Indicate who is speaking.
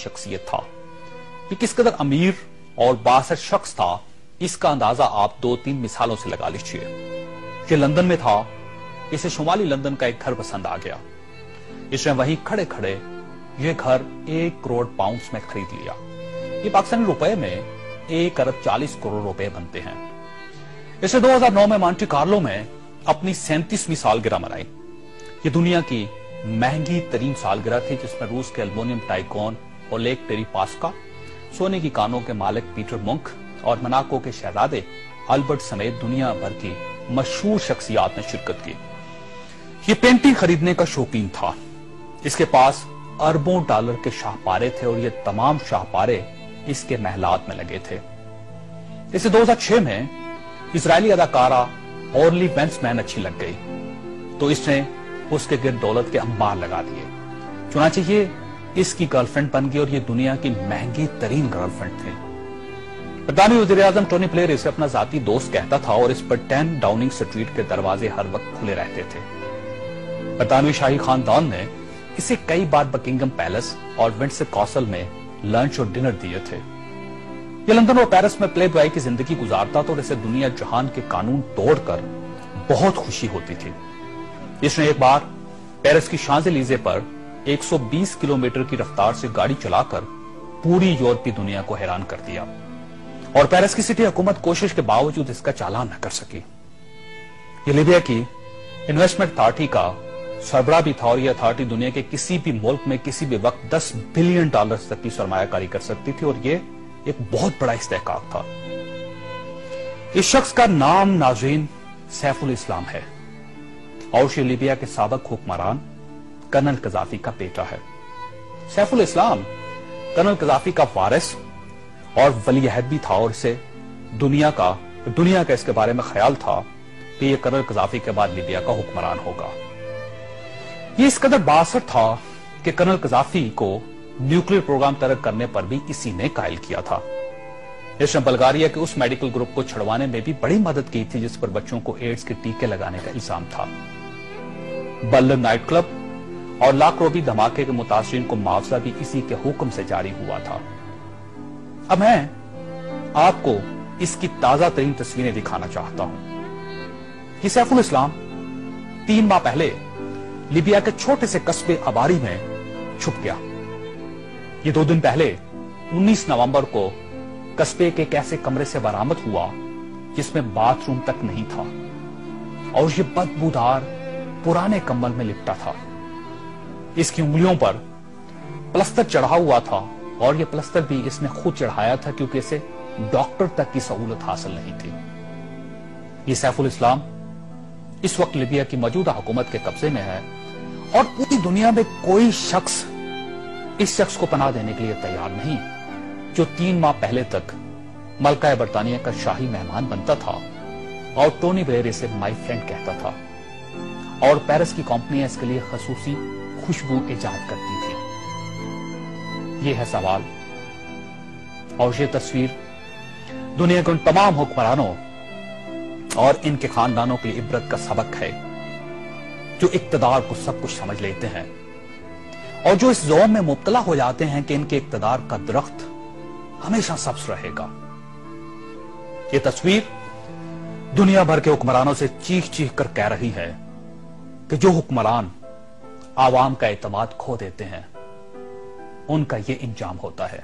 Speaker 1: शख्सियत था। ये किस कदर अमीर और बासर शख्स था, इसका अंदाजा आप 2-3 मिसालों से लगा लीजिए। ये लंदन में था, इसे शुमाली लंदन का एक घर पसंद आ गया। इसने वहीं खड़े खड़े ये घर 1 करोड़ पाउंड्स में खरीद लिया। ये पाकिस्तानी रुपए में 1 अरब 40 करोड़ रुपए बनते हैं। इसने 2009 में मॉन्टे कार्लो में अपनी 37वीं सालगिरह मनाई। ये दुनिया की महंगी तरीन सालगिरह थी, जिसमें रूस के एल्युमिनियम टाइकॉन ओलेग टेरिपास्का, सोने की कानों के मालिक पीटर मुंक और मोनाको के शहजादे अल्बर्ट समेत दुनिया भर की मशहूर शख्सियात ने शिरकत की। ये पेंटिंग खरीदने का शौकीन था। इसके पास अरबों डॉलर के शाहपारे थे और ये तमाम शाहपारे इसके महलात में लगे थे। इसे 2006 में इजरायली अदाकारा ऑर्ली बेंसमैन अच्छी लग गई, तो इसने उसके गिर्द दौलत के अंबार लगा दिए। चुनांचे ये इसकी गर्लफ्रेंड बन गई और ये दुनिया की महंगी तरीन गर्लफ्रेंड थी। ब्रितानी वज़ीर आज़म टोनी ब्लेयर इसे अपना जाती दोस्त कहता था और इस पर 10 डाउनिंग स्ट्रीट के दरवाजे हर वक्त खुले रहते थे। ब्रितानवी शाही खानदान ने इसे कई बार बकिंगम पैलेस और विंडसर कासल में लंच और डिनर दिए थे। ये लंदन और पेरिस में प्ले बॉय की जिंदगी गुजारता था और इसे दुनिया जहान के कानून तोड़कर बहुत खुशी होती थी। इसने एक बार पेरिस की शांज़-एलीज़े पर 120 किलोमीटर की रफ्तार से गाड़ी चलाकर पूरी यूरोपीय दुनिया को हैरान कर दिया और पेरिस की सिटी हुकूमत कोशिश के बावजूद इसका चालान न कर सकी। ये लीबिया की इन्वेस्टमेंट अथॉरिटी का सरबराह भी था और यह अथॉरिटी दुनिया के किसी भी मुल्क में किसी भी वक्त 10 बिलियन डॉलर तक की सरमायाकारी कर सकती थी और यह एक बहुत बड़ा इस्तेहकाक था। इस शख्स का नाम नाज़रीन सैफुल इस्लाम है और ये लीबिया के साबिक हुक्मरान कर्नल कज़ाफी का बेटा है। सैफुल इस्लाम कर्नल कज़ाफी का वारिस और वली अहद भी था और इसे दुनिया का इसके बारे में ख्याल था कि यह कर्नल कज़ाफी के बाद लीबिया का हुक्मरान होगा। ये इस कदर बासर था कि कर्नल कज़ाफी को न्यूक्लियर प्रोग्राम तरक करने पर भी इसी ने कायल किया था। इसने बल्गारिया के उस मेडिकल ग्रुप को छुड़वाने में भी बड़ी मदद की थी जिस पर बच्चों को एड्स के टीके लगाने का इल्जाम था। बल्लर नाइट क्लब और लाकरोबी धमाके के मुतासरीन को मुआवजा भी इसी के हुक्म से जारी हुआ था। अब मैं आपको इसकी ताजा तरीन तस्वीरें दिखाना चाहता हूं। ये सैफुल इस्लाम 3 माह पहले लीबिया के छोटे से कस्बे अबारी में छुप गया। ये 2 दिन पहले 19 नवंबर को कस्बे के एक ऐसे कमरे से बरामद हुआ जिसमें बाथरूम तक नहीं था और ये बदबूदार पुराने कंबल में लिपटा था। इसकी उंगलियों पर प्लस्तर चढ़ा हुआ था और यह प्लस्तर भी इसने खुद चढ़ाया था क्योंकि इसे डॉक्टर तक की सहूलत हासिल नहीं थी। ये सैफुल इस्लाम इस वक्त लीबिया की मौजूदा हुकूमत के कब्जे में है और पूरी दुनिया में कोई शख्स इस शख्स को पनाह देने के लिए तैयार नहीं जो 3 माह पहले तक मलका बरतानिया का शाही मेहमान बनता था और टोनी ब्लेयर इसे माई फ्रेंड कहता था और पेरिस की कंपनियां इसके लिए खसूसी खुशबू इजाद करती थी। ये है सवाल और ये तस्वीर दुनिया के उन तमाम हुक्मरानों और इनके खानदानों के लिए इबरत का सबक है जो इक्तदार को सब कुछ समझ लेते हैं और जो इस ज़ौम में मुब्तला हो जाते हैं कि इनके इक्तदार का दरख्त हमेशा सब्ज रहेगा। ये तस्वीर दुनिया भर के हुक्मरानों से चीख चीख कर कह रही है कि जो हुक्मरान आवाम का एतमाद खो देते हैं उनका ये इंजाम होता है।